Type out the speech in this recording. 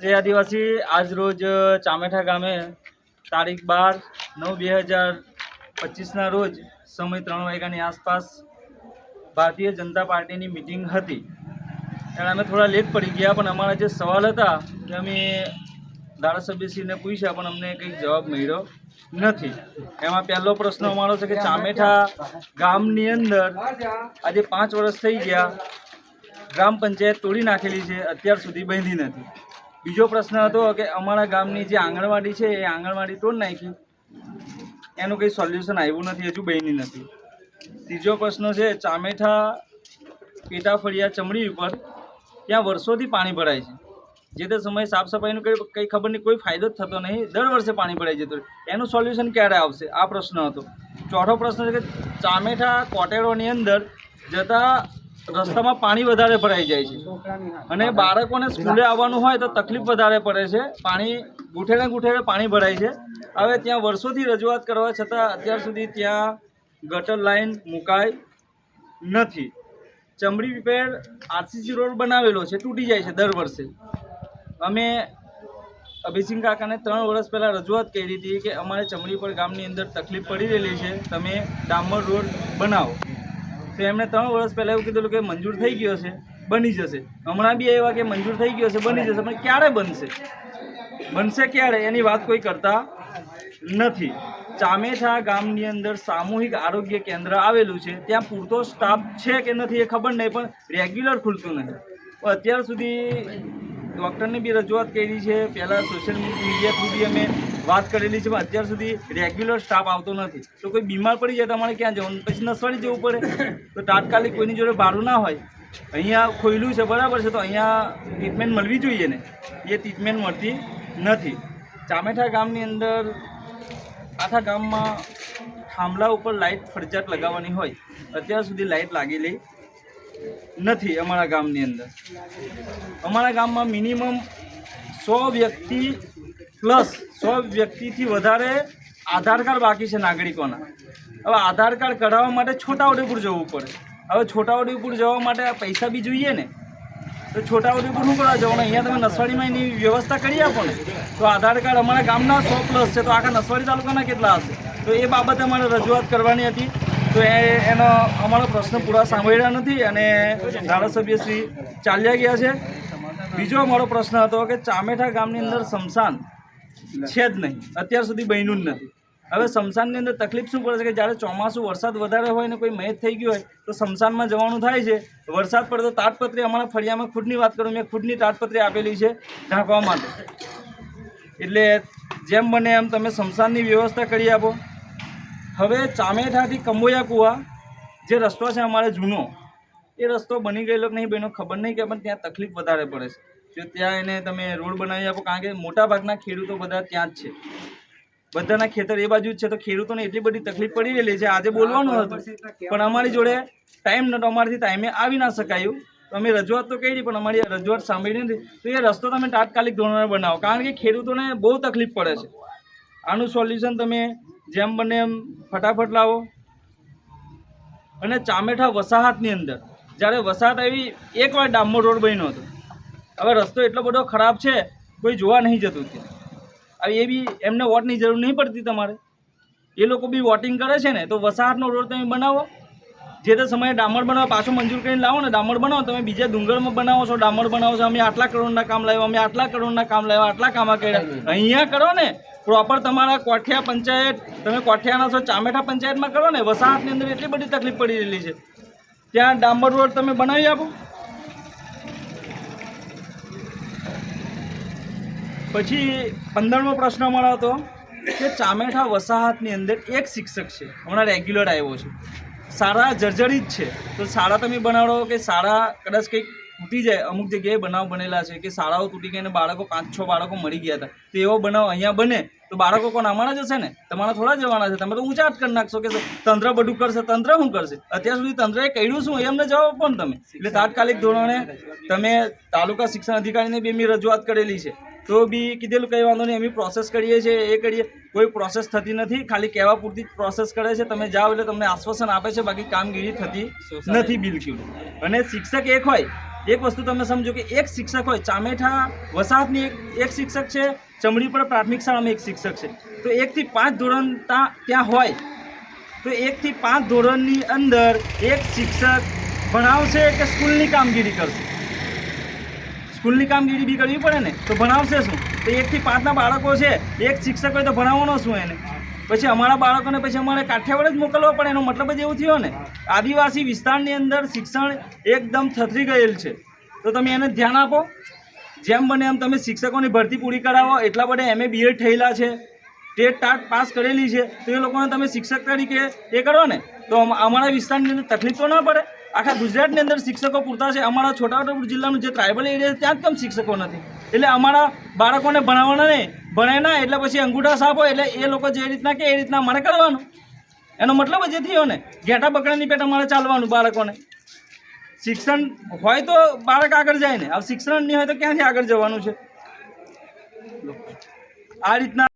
જય આદિવાસી આજ રોજ ચામેઠા ગામે તારીખ 12/9/2025 રોજ સમય 3 વાગ્યાની આસપાસ ભારતીય જનતા પાર્ટીની મિટિંગ હતી અને અમે થોડા લેટ પડી ગયા, પણ અમારા જે સવાલ હતા કે અમે ધારાસભ્યશ્રીને પૂછ્યા પણ અમને કંઈ જવાબ મળ્યો નથી. એમાં પહેલો પ્રશ્ન અમારો છે કે ચામેઠા ગામની અંદર આજે 5 વર્ષ થઈ ગયા, ગ્રામ પંચાયત તોડી નાખેલી છે, અત્યાર સુધી બાંધી નથી. બીજો પ્રશ્ન હતો કે અમારા ગામની જે આંગણવાડી છે એ આંગણવાડી તોડ નાખી, એનું કંઈ સોલ્યુશન આવ્યું નથી, હજુ બની નથી. ત્રીજો પ્રશ્ન છે ચામેઠા પેટા ફળિયા ચમડી ઉપર ત્યાં વર્ષોથી પાણી ભરાય છે, જે તે સમયે સાફ સફાઈનું કંઈ ખબર નહીં, કોઈ ફાયદો જ થતો નહીં, દર વર્ષે પાણી ભરાઈ જતું, એનું સોલ્યુશન ક્યારે આવશે? આ પ્રશ્ન હતો. ચોથો પ્રશ્ન છે કે ચામેઠા કોટેરોની અંદર જતા રસ્તામાં પાણી વધારે ભરાઈ જાય છે અને બાળકોને સ્કૂલે આવવાનું હોય તો તકલીફ વધારે પડે છે, પાણી ગુઠેડે પાણી ભરાય છે. હવે ત્યાં વર્ષોથી રજૂઆત કરવા છતાં અત્યાર સુધી ત્યાં ગટર લાઈન મુકાઈ નથી. ચમડી પીપેર આરસીસી રોડ બનાવેલો છે, તૂટી જાય છે દર વર્ષે. અમે અભિસિંહ કાકાને 3 વર્ષ પહેલાં રજૂઆત કરી હતી કે અમારે ચમડી પર ગામની અંદર તકલીફ પડી રહેલી છે, તમે ડામર રોડ બનાવો. તો એમણે 3 વર્ષ પહેલાં એવું કીધેલું કે મંજૂર થઈ ગયો છે, બની જશે. હમણાં બી એવા કે મંજૂર થઈ ગયો છે, બની જશે, પણ ક્યારે બનશે ક્યારે એની વાત કોઈ કરતા નથી. ચામેઠા ગામની અંદર સામૂહિક આરોગ્ય કેન્દ્ર આવેલું છે, ત્યાં પૂરતો સ્ટાફ છે કે નથી એ ખબર નહીં, પણ રેગ્યુલર ખુલતું નથી. અત્યાર સુધી ડૉક્ટરને બી રજૂઆત કરી છે, પહેલાં સોશિયલ મીડિયા થ્રુ બી અમે વાત કરેલી છે, પણ અત્યાર સુધી રેગ્યુલર સ્ટાફ આવતો નથી. તો કોઈ બીમાર પડી જાય તો અમારે ક્યાં જવાનું? પછી નસવાડી જવું પડે. તો તાત્કાલિક કોઈની જોડે ભાડું ના હોય, અહીંયા ખોયલું છે બરાબર છે, તો અહીંયા ટ્રીટમેન્ટ મળવી જોઈએ ને, એ ટ્રીટમેન્ટ મળતી નથી. ચામેઠા ગામની અંદર આખા ગામમાં થાંભલા ઉપર લાઇટ ફરજિયાત લગાવવાની હોય, અત્યાર સુધી લાઇટ લાગેલી નથી. અમારા ગામની અંદર અમારા ગામમાં મિનિમમ 100 વ્યક્તિ પ્લસ 100 વ્યક્તિથી વધારે આધાર કાર્ડ બાકી છે નાગરિકોના. હવે આધાર કાર્ડ કઢાવવા માટે છોટાઉદેપુર જવું પડે. હવે છોટાઉદેપુર જવા માટે પૈસા બી જોઈએ ને, તો છોટાઉદેપુર શું કરવા જવાનું? અહીંયા તમે નસવાડીમાં એની વ્યવસ્થા કરી આપો ને. તો આધાર કાર્ડ અમારા ગામના 100 પ્લસ છે, તો આખા નસવાડી તાલુકાના કેટલા હશે? તો એ બાબતે અમારે રજૂઆત કરવાની હતી. તો એનો અમારો પ્રશ્ન પૂરા સાંભળ્યા નથી અને ધારાસભ્યશ્રી ચાલ્યા ગયા છે. બીજો અમારો પ્રશ્ન હતો કે ચામેઠા ગામની અંદર સ્મશાન છે જ નહીં, અત્યાર સુધી બન્યું જ નથી. હવે સ્મશાનની અંદર તકલીફ શું પડે છે કે જ્યારે ચોમાસું વરસાદ વધારે હોય ને કોઈ મહેત થઈ ગયું હોય તો સ્મશાનમાં જવાનું થાય છે. વરસાદ પડે તો તાટપત્રી, અમારા ફળિયામાં ખુદની વાત કરું, મેં ખુદની તાટપત્રી આપેલી છે ઢાંકવા માટે. એટલે જેમ બને એમ તમે સ્મશાનની વ્યવસ્થા કરી આપો. હવે ચામેઠાથી કંબોયા કુવા જે રસ્તો છે અમારે જૂનો, એ રસ્તો બની ગયેલો કે નહીં બન્યો ખબર નહીં, કે પણ ત્યાં તકલીફ વધારે પડે છે. જો ત્યાં એને તમે રોડ બનાવી આપો, કારણ કે મોટાભાગના ખેડૂતો બધા ત્યાં જ છે, બધાના ખેતર એ બાજુ જ છે, તો ખેડૂતોને એટલી બધી તકલીફ પડી રહેલી છે. આજે બોલવાનું હતું પણ અમારી જોડે ટાઈમ નહોતો, અમારાથી ટાઈમે આવી ના શકાયું. તો અમે રજૂઆત તો કરી પણ અમારી રજૂઆત સાંભળી નથી. તો એ રસ્તો તમે તાત્કાલિક ધોરણે બનાવો, કારણ કે ખેડૂતોને બહુ તકલીફ પડે છે. આનું સોલ્યુશન તમે જેમ બને એમ ફટાફટ લાવો. અને ચામેઠા વસાહતની અંદર જ્યારે વસાહત આવી, એકવાર ડામર રોડ બન્યો હતો. હવે રસ્તો એટલો બધો ખરાબ છે, કોઈ જોવા નહીં જતું ત્યાં. હવે એ બી એમને વોટની જરૂર નહીં પડતી તમારે, એ લોકો બી વોટિંગ કરે છે ને. તો વસાહતનો રોડ તમે બનાવો, જે તે સમયે ડામર બનાવો, પાછો મંજૂર કરીને લાવો ને, ડામર બનાવો. તમે બીજા ડુંગરમાં બનાવો છો, ડામર બનાવો છો, અમે આટલા કરોડના કામ લાવ્યા, અમે આટલા કરોડના કામ લાવ્યા, આટલા કામ કર્યા. અહીંયા કરો ને પ્રોપર. તમારા કોઠિયા પંચાયત, તમે કોઠિયાના છો, ચામેઠા પંચાયતમાં કરો ને. વસાહતની અંદર એટલી બધી તકલીફ પડી રહેલી છે, ત્યાં ડામર રોડ તમે બનાવી આપો. પછી 15મો પ્રશ્ન અમારો હતો કે ચામેઠા વસાહતની અંદર એક શિક્ષક છે, હમણાં રેગ્યુલર આવ્યો છે, શાળા જર્જરિત છે. તો શાળા તમે બનાવો કે શાળા કદાચ કંઈક તૂટી જાય, અમુક જગ્યાએ બનાવ બનેલા છે કે શાળાઓ તૂટી ગઈ અને બાળકો 5-6 બાળકો મળી ગયા હતા. તો એવો બનાવ અહીંયા બને તો બાળકો કોણ? અમારા જ હશે ને, તમારા થોડા જવાના છે. તમે તો ઊંચા હાથ કરી નાખશો કે તંત્ર બધું કરશે. તંત્ર શું કરશે? અત્યાર સુધી તંત્રએ કર્યું શું એમને જવાબ પણ તમે. એટલે તાત્કાલિક ધોરણે તમે તાલુકા શિક્ષણ અધિકારીને બી એમની રજૂઆત કરેલી છે, તો બી કીધેલું કંઈ વાંધો નહીં, અમે પ્રોસેસ કરીએ છીએ, એ કરીએ. કોઈ પ્રોસેસ થતી નથી, ખાલી કહેવા પૂરતી જ પ્રોસેસ કરે છે. તમે જાઓ એટલે તમને આશ્વાસન આપે છે, બાકી કામગીરી થતી નથી બિલકુલ. અને શિક્ષક એક હોય એક વસ્તુ તમે સમજો કે એક શિક્ષક હોય, ચામેઠા વસાહતની એક શિક્ષક છે, ચમડી પર પ્રાથમિક શાળામાં એક શિક્ષક છે, તો 1 થી 5 ધોરણ ત્યાં હોય તો 1 થી 5 ધોરણની અંદર એક શિક્ષક ભણાવશે કે સ્કૂલની કામગીરી કરશે? સ્કૂલની કામગીરી બી કરવી પડે ને, તો ભણાવશે શું? તો 1 થી 5ના બાળકો છે, એક શિક્ષક હોય તો ભણાવવાનો શું એને? પછી અમારા બાળકોને પછી અમારે કાઠિયાવાડ જ મોકલવા પડે, એનો મતલબ જ એવું થયો ને. આદિવાસી વિસ્તારની અંદર શિક્ષણ એકદમ થથરી ગયેલ છે, તો તમે એને ધ્યાન આપો. જેમ બને એમ તમે શિક્ષકોની ભરતી પૂરી કરાવો. એટલા બધા MA BEd થયેલા છે, ટેટ ટાટ પાસ કરેલી છે, તો એ લોકોને તમે શિક્ષક તરીકે એ કરો ને, તો અમારા વિસ્તારની અંદર તકલીફ તો ના પડે. આખા ગુજરાતની અંદર શિક્ષકો પૂરતા છે. અમારા છોટાઉદેપુર જિલ્લાનું જે ટ્રાઇબલ એરિયા છે ત્યાં જ કેમ શિક્ષકો નથી? એટલે અમારા બાળકોને ભણાવવાના નહીં, ભણે ના એટલે પછી અંગૂઠા સાફ હોય એટલે એ લોકો જે રીતના કે એ રીતના અમારે કરવાનું. એનો મતલબ જ એ થયો ને, ઘેટા બકરાની પેટ અમારે ચાલવાનું બાળકોને. શિક્ષણ હોય તો બાળક આગળ જાય ને, હવે શિક્ષણ નહીં હોય તો ક્યાંથી આગળ જવાનું છે? આ રીતના